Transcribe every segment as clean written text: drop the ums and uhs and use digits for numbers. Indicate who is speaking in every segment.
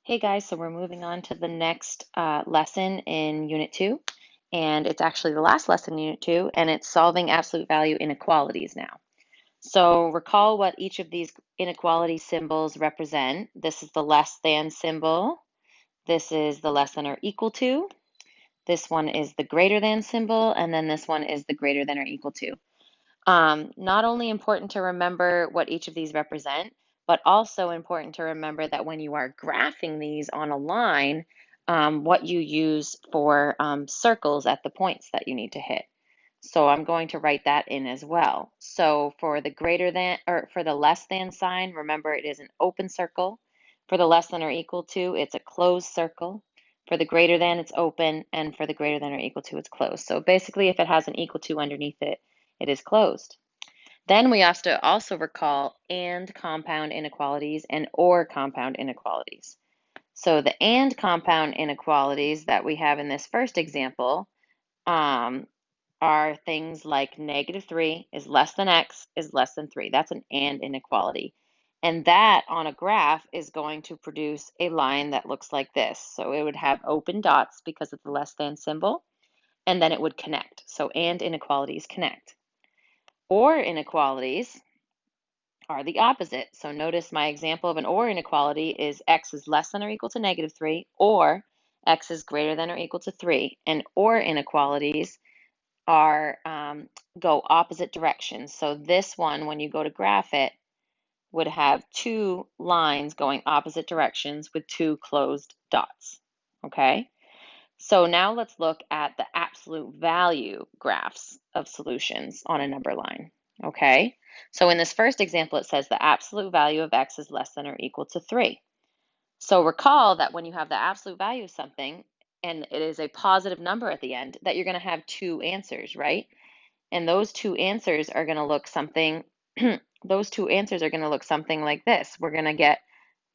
Speaker 1: Hey guys, so we're moving on to the next lesson in Unit 2, and it's actually the last lesson in Unit 2, and it's solving absolute value inequalities now. So recall what each of these inequality symbols represent. This is the less than symbol, this is the less than or equal to, this one is the greater than symbol, and then this one is the greater than or equal to. Not only important to remember what each of these represent, but also important to remember that when you are graphing these on a line, what you use for circles at the points that you need to hit. So I'm going to write that in as well. So for the greater than, or for the less than sign, remember it is an open circle. For the less than or equal to, it's a closed circle. For the greater than, it's open, and for the greater than or equal to, it's closed. So basically, if it has an equal to underneath it, it is closed. Then we have to also recall and compound inequalities and or compound inequalities. So the and compound inequalities that we have in this first example um, are things like -3 is less than x is less than 3. That's an and inequality. And that on a graph is going to produce a line that looks like this. So it would have open dots because of the less than symbol, and then it would connect. So and inequalities connect. Or inequalities are the opposite. So notice my example of an or inequality is x is less than or equal to -3, or x is greater than or equal to 3. And or inequalities are go opposite directions. So this one, when you go to graph it, would have two lines going opposite directions with two closed dots. Okay? So now let's look at the absolute value graphs of solutions on a number line. Okay, so in this first example, it says the absolute value of x is less than or equal to 3. So recall that when you have the absolute value of something and it is a positive number at the end, that you're going to have two answers, right? And those two answers are going to look something those two answers are going to look something like this. We're going to get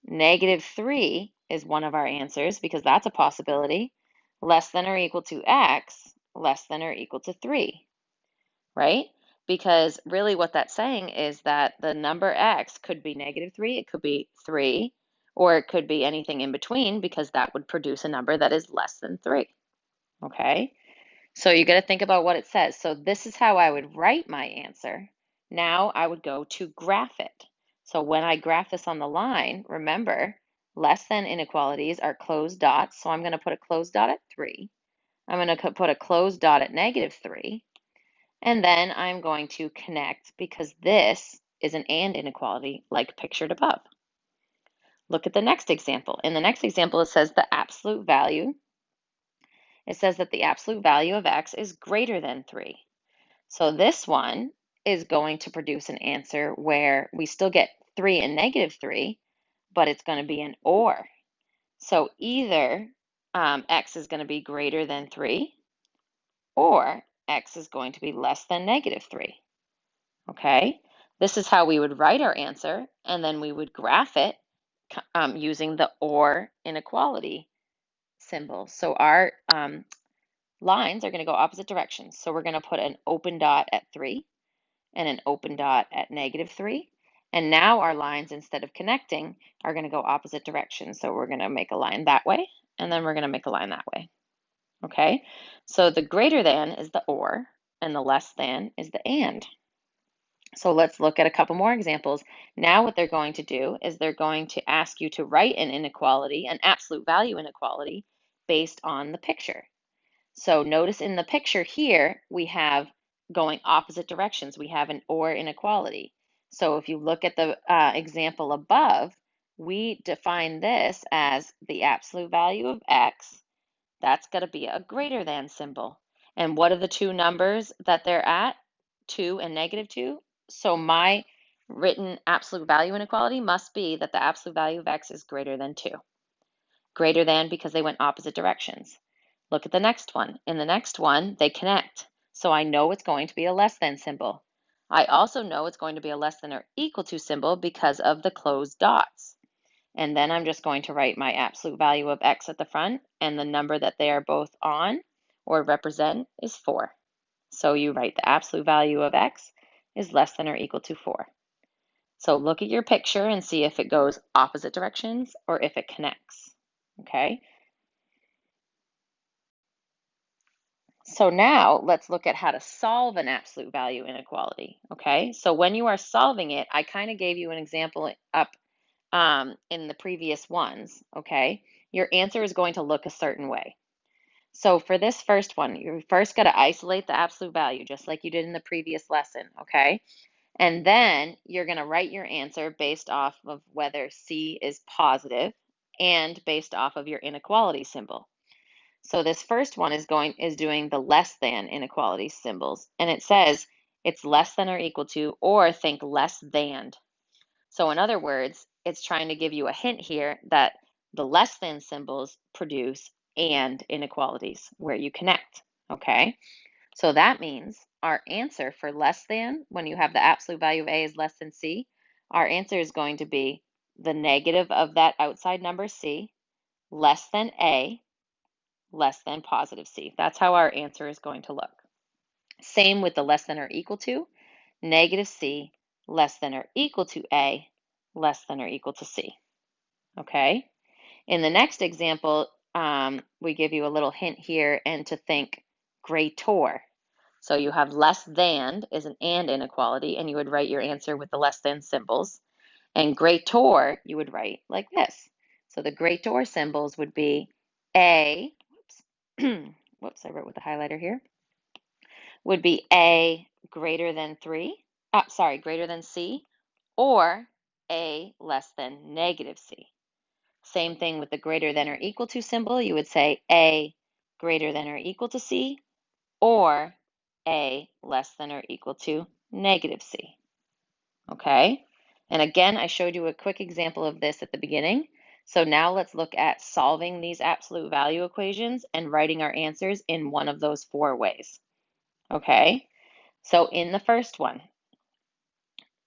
Speaker 1: -3 is one of our answers because that's a possibility. Less than or equal to x, less than or equal to 3, right? Because really what that's saying is that the number x could be -3, it could be 3, or it could be anything in between because that would produce a number that is less than 3, okay? So you got to think about what it says. So this is how I would write my answer. Now I would go to graph it. So when I graph this on the line, remember, less than inequalities are closed dots. So I'm going to put a closed dot at 3. I'm going to put a closed dot at -3. And then I'm going to connect because this is an and inequality like pictured above. Look at the next example. In the next example, it says the absolute value. It says that the absolute value of x is greater than 3. So this one is going to produce an answer where we still get 3 and -3, but it's going to be an or. So either x is going to be greater than 3 or x is going to be less than -3. Okay, this is how we would write our answer, and then we would graph it using the or inequality symbol. So our lines are going to go opposite directions. So we're going to put an open dot at 3 and an open dot at -3. And now our lines, instead of connecting, are going to go opposite directions. So we're going to make a line that way, and then we're going to make a line that way. Okay, so the greater than is the or, and the less than is the and. So let's look at a couple more examples. Now what they're going to do is they're going to ask you to write an inequality, an absolute value inequality, based on the picture. So notice in the picture here, we have going opposite directions. We have an or inequality. So if you look at the example above, we define this as the absolute value of x. That's going to be a greater than symbol. And what are the two numbers that they're at? 2 and -2. So my written absolute value inequality must be that the absolute value of x is greater than 2. Greater than because they went opposite directions. Look at the next one. In the next one, they connect. So I know it's going to be a less than symbol. I also know it's going to be a less than or equal to symbol because of the closed dots. And then I'm just going to write my absolute value of x at the front, and the number that they are both on or represent is 4. So you write the absolute value of x is less than or equal to 4. So look at your picture and see if it goes opposite directions or if it connects. okay? So now let's look at how to solve an absolute value inequality, okay? So when you are solving it, I kind of gave you an example up in the previous ones, okay? Your answer is going to look a certain way. So for this first one, you first got to isolate the absolute value, just like you did in the previous lesson, okay? And then you're going to write your answer based off of whether C is positive and based off of your inequality symbol. So this first one is doing the less than inequality symbols, and it says it's less than or equal to, or think less than. So in other words, it's trying to give you a hint here that the less than symbols produce and inequalities where you connect, okay? So that means our answer for less than, when you have the absolute value of A is less than C, our answer is going to be the negative of that outside number C, less than A, less than positive C. That's how our answer is going to look. Same with the less than or equal to, negative C, less than or equal to A, less than or equal to C. Okay? In the next example, we give you a little hint here and to think greater. So you have less than is an and inequality, and you would write your answer with the less than symbols. And greater, you would write like this. So the greater symbols would be A, whoops, I wrote with the highlighter here, would be A greater than 3, greater than C, or A less than negative C. Same thing with the greater than or equal to symbol. You would say A greater than or equal to C, or A less than or equal to negative C. Okay? And again, I showed you a quick example of this at the beginning. So now let's look at solving these absolute value equations and writing our answers in one of those 4 ways. Okay? So in the first one,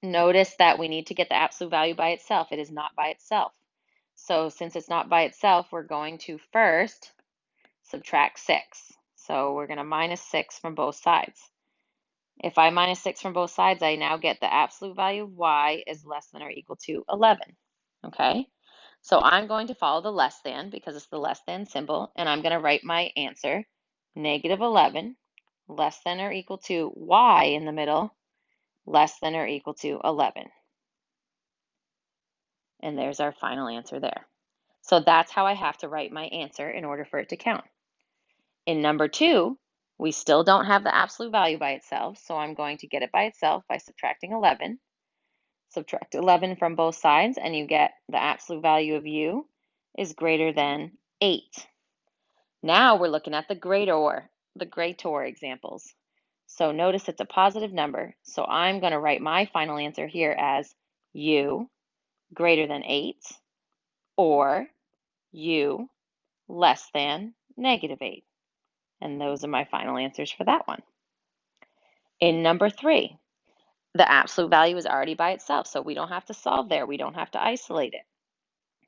Speaker 1: notice that we need to get the absolute value by itself. It is not by itself. So since it's not by itself, we're going to first subtract 6. So we're going to minus 6 from both sides. If I minus 6 from both sides, I now get the absolute value of y is less than or equal to 11. Okay? So I'm going to follow the less than because it's the less than symbol, and I'm going to write my answer, negative 11, less than or equal to y in the middle, less than or equal to 11. And there's our final answer there. So that's how I have to write my answer in order for it to count. In number 2, we still don't have the absolute value by itself, so I'm going to get it by itself by subtracting 11. Subtract 11 from both sides, and you get the absolute value of u is greater than 8. Now we're looking at the greater examples. So notice it's a positive number, so I'm going to write my final answer here as u greater than 8, or u less than negative 8. And those are my final answers for that one. In number 3, the absolute value is already by itself, so we don't have to solve there. We don't have to isolate it,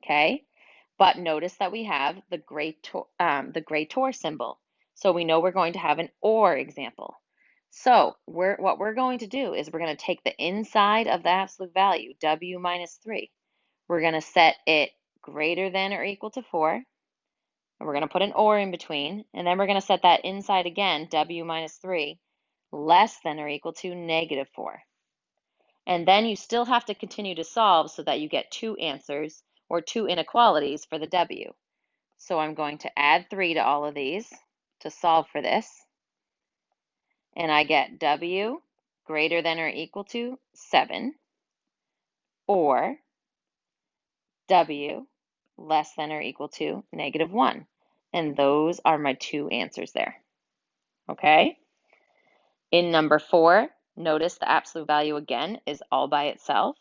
Speaker 1: okay? But notice that we have the greater symbol, so we know we're going to have an or example. So what we're going to do is we're going to take the inside of the absolute value, w minus 3. We're going to set it greater than or equal to 4, and we're going to put an or in between, and then we're going to set that inside again, w minus 3, less than or equal to negative 4. And then you still have to continue to solve so that you get 2 answers or 2 inequalities for the w. So I'm going to add 3 to all of these to solve for this. And I get w greater than or equal to 7, or w less than or equal to negative 1. And those are my 2 answers there. Okay? In number 4, notice the absolute value again is all by itself.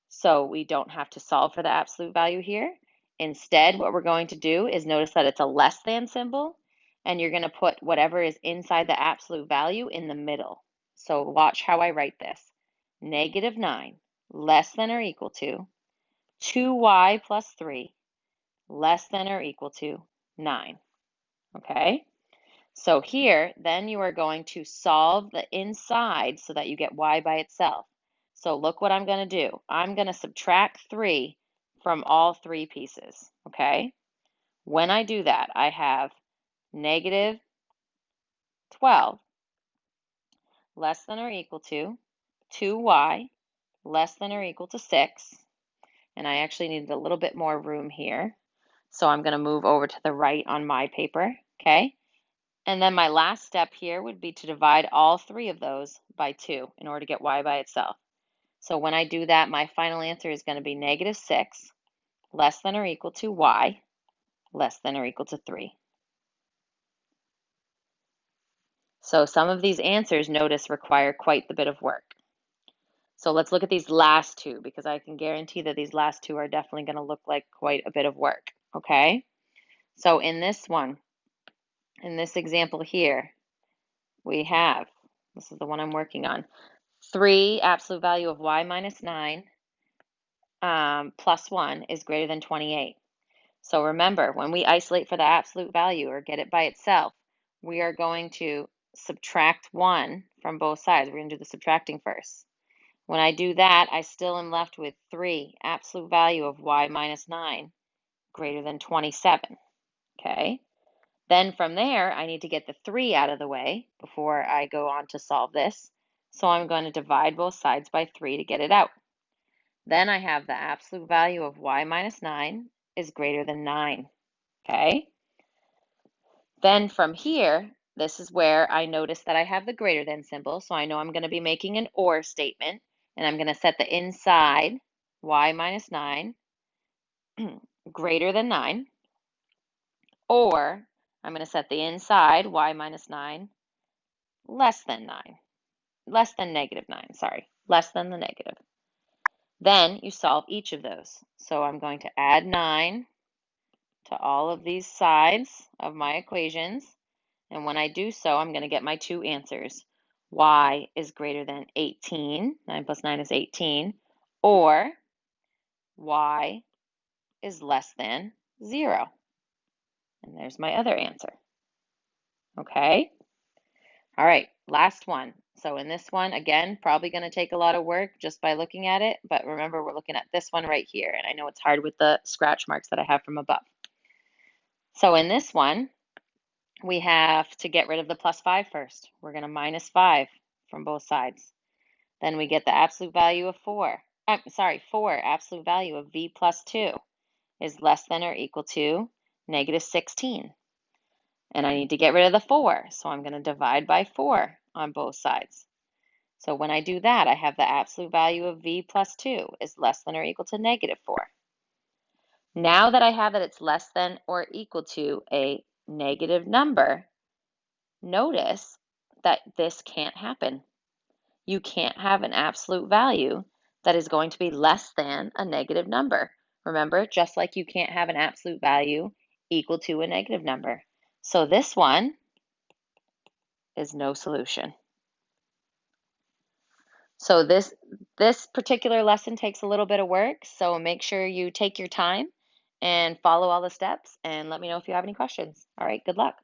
Speaker 1: So we don't have to solve for the absolute value here. Instead, what we're going to do is notice that it's a less than symbol, and you're going to put whatever is inside the absolute value in the middle. So watch how I write this. Negative 9 less than or equal to 2y plus 3 less than or equal to 9. Okay? So here, then you are going to solve the inside so that you get y by itself. So look what I'm going to do. I'm going to subtract 3 from all 3 pieces, okay? When I do that, I have negative 12 less than or equal to 2y less than or equal to 6. And I actually needed a little bit more room here. So I'm going to move over to the right on my paper, okay? And then my last step here would be to divide all three of those by 2 in order to get y by itself. So when I do that, my final answer is going to be negative 6 less than or equal to y less than or equal to 3. So some of these answers, notice, require quite the bit of work. So let's look at these last two, because I can guarantee that these last two are definitely going to look like quite a bit of work, okay? So in this one, in this example here, we have, this is the one I'm working on, 3 absolute value of y minus 9 plus 1 is greater than 28. So remember, when we isolate for the absolute value or get it by itself, we are going to subtract 1 from both sides. We're going to do the subtracting first. When I do that, I still am left with 3 absolute value of y minus 9 greater than 27. Okay? Then from there, I need to get the 3 out of the way before I go on to solve this. So I'm going to divide both sides by 3 to get it out. Then I have the absolute value of y minus 9 is greater than 9. Okay? Then from here, this is where I notice that I have the greater than symbol, so I know I'm going to be making an or statement, and I'm going to set the inside y minus 9 greater than 9, or I'm going to set the inside y minus 9 less than 9, less than negative 9, sorry, less than the negative. Then you solve each of those. So I'm going to add 9 to all of these sides of my equations. And when I do so, I'm going to get my two answers. Y is greater than 18, 9 plus 9 is 18, or y is less than 0. And there's my other answer. Okay? All right, last one. So in this one, again, probably going to take a lot of work just by looking at it, but remember we're looking at this one right here, and I know it's hard with the scratch marks that I have from above. So in this one, we have to get rid of the plus 5 first. We're going to minus 5 from both sides. Then we get the absolute value of 4. 4 absolute value of v plus 2 is less than or equal to negative 16. And I need to get rid of the 4, so I'm going to divide by 4 on both sides. So when I do that, I have the absolute value of v plus 2 is less than or equal to negative 4. Now that I have that it's less than or equal to a negative number, notice that this can't happen. You can't have an absolute value that is going to be less than a negative number. Remember, just like you can't have an absolute value equal to a negative number. So this one is no solution. So this particular lesson takes a little bit of work, so make sure you take your time and follow all the steps, and let me know if you have any questions. All right, good luck.